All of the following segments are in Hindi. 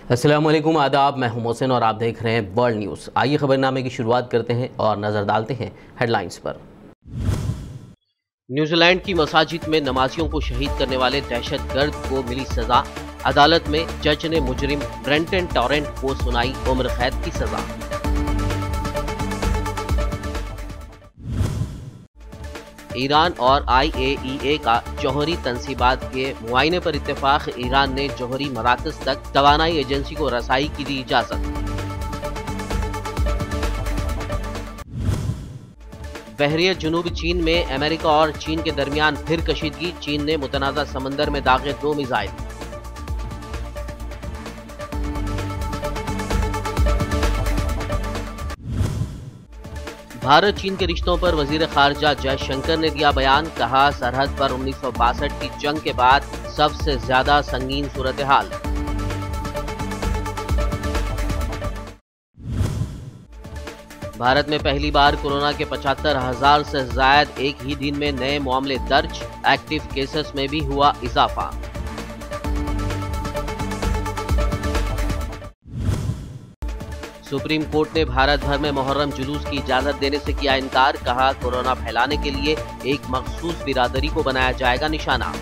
अस्सलाम वालेकुम, आदाब। मैं हूं मोहसिन और आप देख रहे हैं वर्ल्ड न्यूज़। आइए खबरनामे की शुरुआत करते हैं और नज़र डालते हैं हेडलाइंस पर। न्यूजीलैंड की मसाजिद में नमाजियों को शहीद करने वाले दहशतगर्द को मिली सजा। अदालत में जज ने मुजरिम ब्रेंटन टॉरेंट को सुनाई उम्र कैद की सजा। ईरान और IAEA का जौहरी तंसीबात के मुआयने पर इत्तेफाक। ईरान ने जौहरी मराकज़ तक तवानाई एजेंसी को रसाई की दी इजाज़त। बहरिया जनूबी चीन में अमेरिका और चीन के दरमियान फिर कशीदगी। चीन ने मुतनाज़ा समंदर में दागे 2 मिसाइल। भारत चीन के रिश्तों पर वजीर खारजा जयशंकर ने दिया बयान। कहा, सरहद पर 1962 की जंग के बाद सबसे ज्यादा संगीन सूरत हाल। भारत में पहली बार कोरोना के 75,000 से ज्यादा एक ही दिन में नए मामले दर्ज। एक्टिव केसेस में भी हुआ इजाफा। सुप्रीम कोर्ट ने भारत भर में मुहर्रम जुलूस की इजाजत देने से किया इनकार। कहा, कोरोना फैलाने के लिए एक मखसूस बिरादरी को बनाया जाएगा निशाना।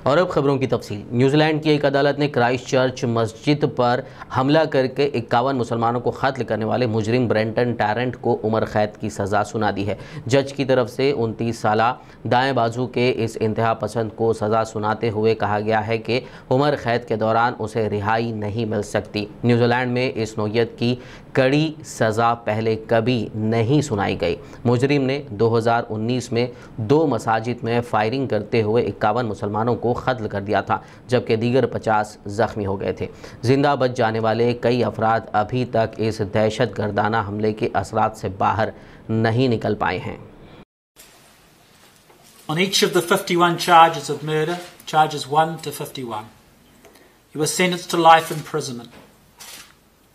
और अब खबरों की तफसील। न्यूजीलैंड की एक अदालत ने क्राइस्ट चर्च मस्जिद पर हमला करके 51 मुसलमानों को कत्ल करने वाले मुजरिम ब्रेंटन टॉरेंट को उम्र कैद की सज़ा सुना दी है। जज की तरफ से 29 साला दाएं बाजू के इस इंतहा पसंद को सज़ा सुनाते हुए कहा गया है कि उम्र कैद के दौरान उसे रिहाई नहीं मिल सकती। न्यूजीलैंड में इस नौयत की कड़ी सज़ा पहले कभी नहीं सुनाई गई। मुजरिम ने 2019 में 2 मसाजिद में फायरिंग करते हुए 51 मुसलमानों को कत्ल कर दिया था, जबकि दीगर 50 जख्मी हो गए थे। जिंदा बच जाने वाले कई अफराद अभी तक इस दहशत गर्दाना हमले के असरात से बाहर नहीं निकल पाए हैं। On each of the 51 charges of murder, charges 1 to 51, you were sentenced to life imprisonment.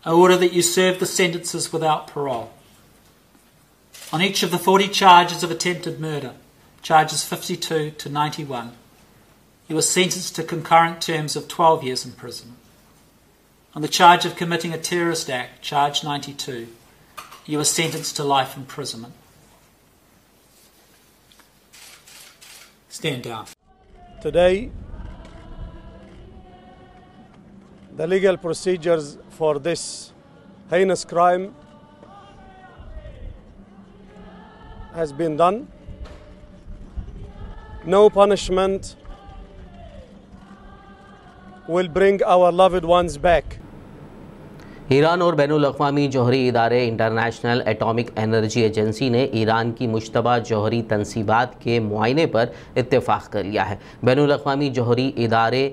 I order that you serve the sentences without parole. On each of the 40 charges of attempted murder, charges 52 to 91, you were sentenced to concurrent terms of 12 years imprisonment. On the charge of committing a terrorist act, charge 92, you were sentenced to life imprisonment. Stand down. Today, the legal procedures for this heinous crime has been done. No punishment will bring our loved ones back. Iran और बैनुल-अक़वामी जौहरी इदारे इंटरनेशनल एटॉमिक एनर्जी एजेंसी ने ईरान की मुश्तबा जौहरी तंसीबात के मुआयने पर इत्तेफाक कर लिया है। बैनुल-अक़वामी जौहरी इदारे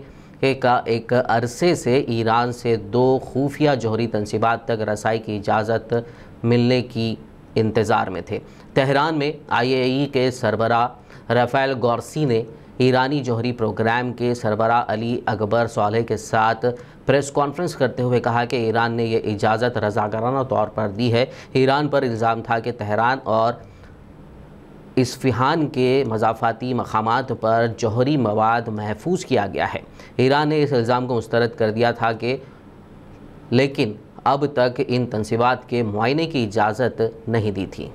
का एक अरसे से ईरान से 2 खुफिया जौहरी तंसीबात तक रसाई की इजाज़त मिलने की इंतज़ार में थे। तेहरान में IAEA के सरबरा राफेल ग्रोसी ने ईरानी जौहरी प्रोग्राम के सरबरा अली अकबर सालेह के साथ प्रेस कॉन्फ्रेंस करते हुए कहा कि ईरान ने यह इजाज़त रज़ाकाराना तौर पर दी है। ईरान पर इल्ज़ाम था कि तेहरान और इस्फ़हान के मज़ाफ़ाती मकामात पर जौहरी मवाद महफूज किया गया है। ईरान ने इस इल्ज़ाम को मुस्तरद कर दिया था कि लेकिन अब तक इन तंसीबात के मुआयने की इजाज़त नहीं दी थी।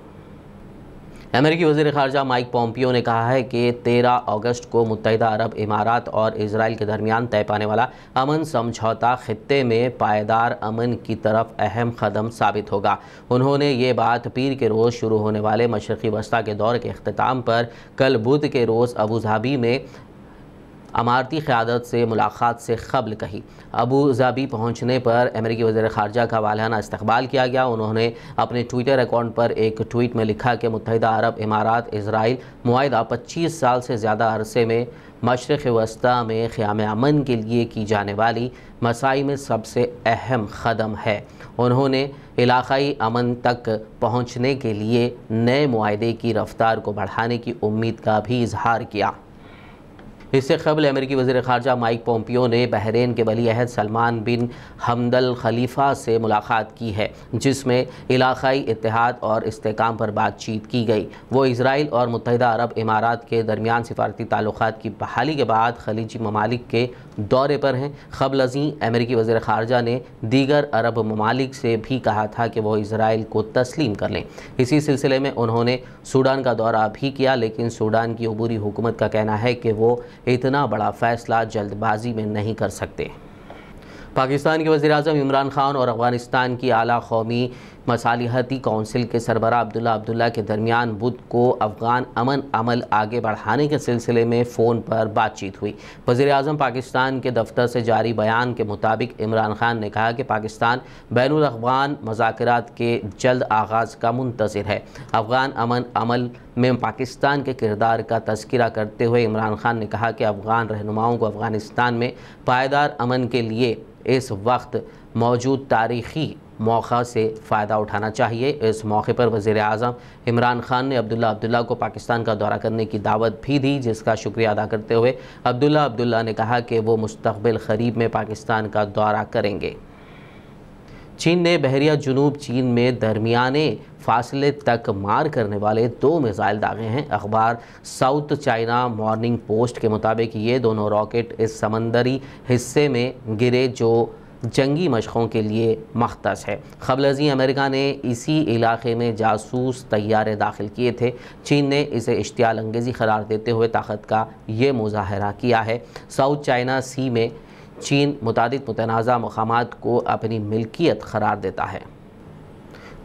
अमेरिकी वज़ीर ख़ारजा माइक पोम्पियो ने कहा है कि 13 अगस्त को मुत्तहिदा अरब इमारात और इजराइल के दरमियान तय पाने वाला अमन समझौता खित्ते में पायदार अमन की तरफ अहम कदम साबित होगा। उन्होंने ये बात पीर के रोज़ शुरू होने वाले मशरक़ी वस्ता के दौर के अख्तिताम पर कल बुध के रोज़ अबू धाबी में अमारती क़यादत से मुलाकात से क़ब्ल कही। अबू धाबी पहुँचने पर अमेरिकी वज़ीर ख़ारजा का वालियाना इस्तक़बाल किया गया। उन्होंने अपने ट्विटर अकाउंट पर एक ट्वीट में लिखा कि मुत्तहिदा अरब इमारात इजराइल मुआहिदा 25 साल से ज़्यादा अरसे में मशरिक़ वस्ता में क़याम अमन के लिए की जाने वाली मसाई में सबसे अहम कदम है। उन्होंने इलाक़ाई अमन तक पहुँचने के लिए नए मुआहिदे की रफ्तार को बढ़ाने की उम्मीद का भी इजहार किया। इससे कबल अमेरिकी वज़ीर ख़ारजा माइक पोम्पियो ने बहरीन के वली अहद सलमान बिन हमदल खलीफा से मुलाकात की है, जिसमें इलाक़ाई इत्तेहाद और इस्तेहकाम पर बातचीत की गई। वो इजराइल और मुत्तहिदा अरब इमारात के दरमियान सिफारती ताल्लुक़ात की बहाली के बाद खलीजी ममालिक के दौरे पर हैं। क़ब्ल अज़ीं अमेरिकी वज़ीर ख़ारजा ने दीगर अरब ममालिक से भी कहा था कि वो इजराइल को तस्लीम कर लें। इसी सिलसिले में उन्होंने सूडान का दौरा भी किया, लेकिन सूडान की अबूरी हुकूमत का कहना है कि वो इतना बड़ा फ़ैसला जल्दबाजी में नहीं कर सकते। पाकिस्तान के वज़ीर-ए-आज़म इमरान खान और अफ़गानिस्तान की आला कौमी मसालिहती कौंसिल के सरबराह अब्दुल्ला अब्दुल्ला के दरमियान बुध को अफ़गान अमन अमल आगे बढ़ाने के सिलसिले में फ़ोन पर बातचीत हुई। वज़ीर-ए-आज़म पाकिस्तान के दफ्तर से जारी बयान के मुताबिक इमरान खान ने कहा कि पाकिस्तान बैनुल अफ़गान मुज़ाकरात के जल्द आगाज़ का मुंतज़िर है। अफ़गान अमन अमल में पाकिस्तान के किरदार का तज़किरा करते हुए इमरान खान ने कहा कि अफ़गान रहनुमाओं को अफ़गानिस्तान में पायदार अमन के लिए इस वक्त मौजूद तारीख़ी मौक़ा से फ़ायदा उठाना चाहिए। इस मौके पर वज़ीर-ए-आज़म इमरान खान ने अब्दुल्ला अब्दुल्ला को पाकिस्तान का दौरा करने की दावत भी दी, जिसका शुक्रिया अदा करते हुए अब्दुल्ला अब्दुल्ला ने कहा कि वो मुस्तक़बिल क़रीब में पाकिस्तान का दौरा करेंगे। चीन ने बहरिया जुनूब चीन में दरमियाने फासले तक मार करने वाले 2 मिसाइल दागे हैं। अखबार साउथ चाइना मॉर्निंग पोस्ट के मुताबिक ये दोनों रॉकेट इस समंदरी हिस्से में गिरे जो जंगी मशक़ों के लिए मख्तस है। क़ब्ल अज़ीं अमेरिका ने इसी इलाक़े में जासूस तैयारे दाखिल किए थे। चीन ने इसे इश्तियाल अंगेज़ी करार देते हुए ताकत का ये मुज़ाहरा किया है। साउथ चाइना सी में चीन मुतादिद मुतनाज़ा मक़ामात को अपनी मिल्कियत करार देता है।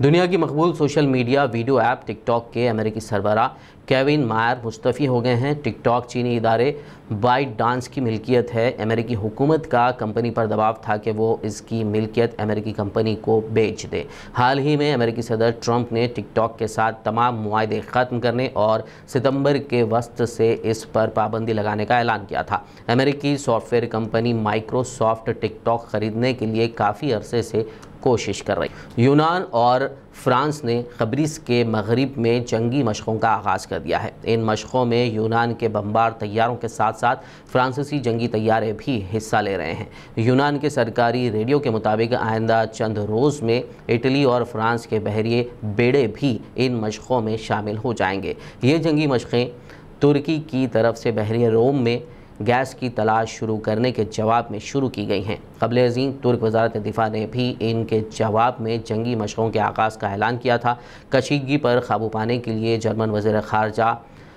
दुनिया की मकबूल social media video app TikTok के अमेरिकी सरबराह केविन मायर मुस्तफ़ी हो गए हैं। टिकटॉक चीनी इदारे बाइट डांस की मिल्कियत है। अमेरिकी हुकूमत का कंपनी पर दबाव था कि वो इसकी मिल्कियत अमेरिकी कंपनी को बेच दे। हाल ही में अमेरिकी सदर ट्रंप ने टिकटॉक के साथ तमाम मुआहदे ख़त्म करने और सितंबर के वस्त से इस पर पाबंदी लगाने का ऐलान किया था। अमेरिकी सॉफ्टवेयर कंपनी माइक्रोसॉफ्ट टिकटॉक ख़रीदने के लिए काफ़ी अरसे से कोशिश कर रही। यूनान और फ्रांस ने क़ब्रिस के मगरिब में जंगी मशक़ों का आगाज़ कर दिया है। इन मशक़ों में यूनान के बमबार तैयारों के साथ साथ फ्रांसीसी जंगी तैयारे भी हिस्सा ले रहे हैं। यूनान के सरकारी रेडियो के मुताबिक आइंदा चंद रोज़ में इटली और फ्रांस के बहरिए बेड़े भी इन मशक़ों में शामिल हो जाएंगे। ये जंगी मशक़ें तुर्की की तरफ से बहरिए रोम में गैस की तलाश शुरू करने के जवाब में शुरू की गई हैं। क़ब्ल अज़ीं तुर्क वज़ारत दिफ़ा ने भी इनके जवाब में जंगी मशक़ों के आगाज़ का ऐलान किया था। कशीदगी पर काबू पाने के लिए जर्मन वज़ीर ख़ारजा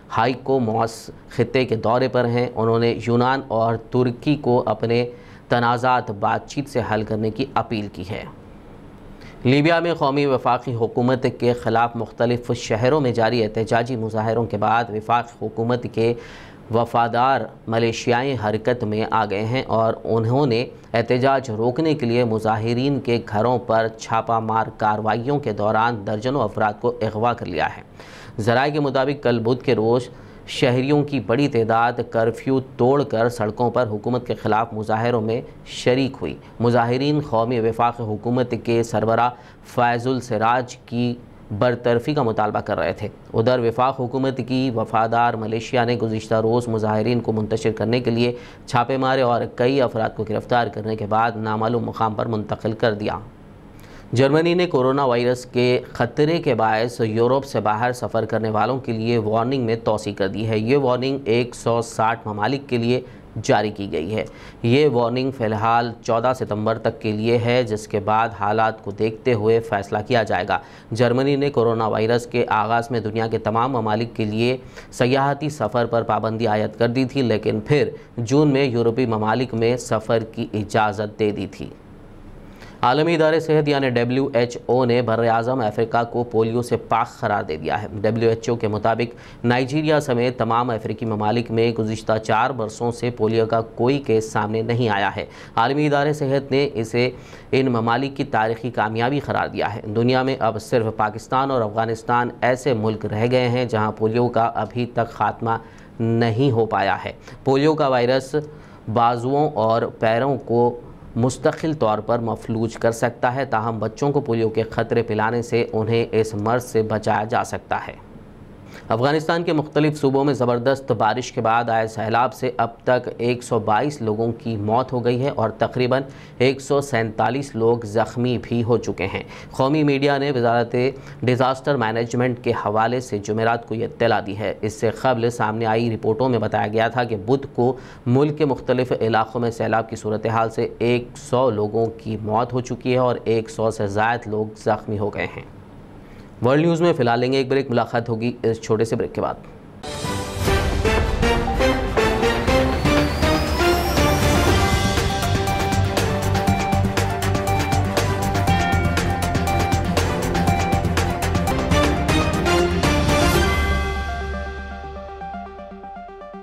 हाइको मॉस ख़ित्ते के दौरे पर हैं। उन्होंने यूनान और तुर्की को अपने तनाज़ात बातचीत से हल करने की अपील की है। लीबिया में कौमी वफाकी हुकूमत के ख़िलाफ़ मुख्तलिफ़ शहरों में जारी एहतजाजी मुज़ाहरों के बाद वफाक हुकूमत के वफ़ादार मलेशियाई हरकत में आ गए हैं और उन्होंने एहतजाज रोकने के लिए मुज़ाहिरीन के घरों पर छापामार कार्रवाइयों के दौरान दर्जनों अफराद को अगवा कर लिया है। ज़राए के मुताबिक कल बुध के रोज़ शहरियों की बड़ी तादाद कर्फ्यू तोड़कर सड़कों पर हुकूमत के ख़िलाफ़ मुज़ाहरों में शरीक हुई। मुज़ाहिरीन कौमी वफाक हुकूमत के सरबराह फ़ैज़ुल सिराज की बरतरफ़ी का मुतालबा कर रहे थे। उधर वफाक हुकूमत की वफ़ादार मलेशिया ने गुज़िश्ता रोज़ मुज़ाहिरीन को मुंतशिर करने के लिए छापे मारे और कई अफराद को गिरफ़्तार करने के बाद नामालूम मुकाम पर मुंतकिल कर दिया। जर्मनी ने कोरोना वायरस के ख़तरे के बायस यूरोप से बाहर सफ़र करने वालों के लिए वार्निंग में तोसी कर दी है। ये वार्निंग 160 ममालिक के लिए जारी की गई है। ये वार्निंग फ़िलहाल 14 सितंबर तक के लिए है, जिसके बाद हालात को देखते हुए फ़ैसला किया जाएगा। जर्मनी ने कोरोना वायरस के आगाज़ में दुनिया के तमाम ममालिक के लिए सयाहती सफ़र पर पाबंदी आयद कर दी थी, लेकिन फिर जून में यूरोपीय ममालिक में सफ़र की इजाज़त दे दी थी। आलमी इदारे सेहत यानी WHO ने बर-ए-आज़म अफ्रीका को पोलियो से पाक करार दे दिया है। WHO के मुताबिक नाइजीरिया समेत तमाम अफ्रीकी ममालिक में गुज़िश्ता 4 बरसों से पोलियो का कोई केस सामने नहीं आया है। आलमी इदारे सेहत ने इसे इन ममालिक की तारीख़ी कामयाबी करार दिया है। दुनिया में अब सिर्फ पाकिस्तान और अफ़गानिस्तान ऐसे मुल्क रह गए हैं जहाँ पोलियो का अभी तक ख़ात्मा नहीं हो पाया है। पोलियो का वायरस बाजुओं और पैरों को मुस्तकिल तौर पर मफलूज कर सकता है, ताहम बच्चों को पोलियो के ख़तरे पिलाने से उन्हें इस मर्ज़ से बचाया जा सकता है। अफगानिस्तान के मुख्तलिफ सूबों में ज़बरदस्त बारिश के बाद आए सैलाब से अब तक 122 लोगों की मौत हो गई है और तकरीबन 147 लोग ज़ख्मी भी हो चुके हैं। कौमी मीडिया ने वजारत डिज़ास्टर मैनेजमेंट के हवाले से जुमेरात को यह इत्तला दी है। इससे कबल सामने आई रिपोर्टों में बताया गया था कि बुध को मुल्क के मुख्तलिफ इलाकों में सैलाब की सूरत हाल से 100 लोगों की मौत हो चुकी है और 100 से ज़ायद लोग ज़ख्मी हो गए हैं। वर्ल्ड न्यूज़ में फ़िलहाल लेंगे एक ब्रेक। मुलाकात होगी इस छोटे से ब्रेक के बाद।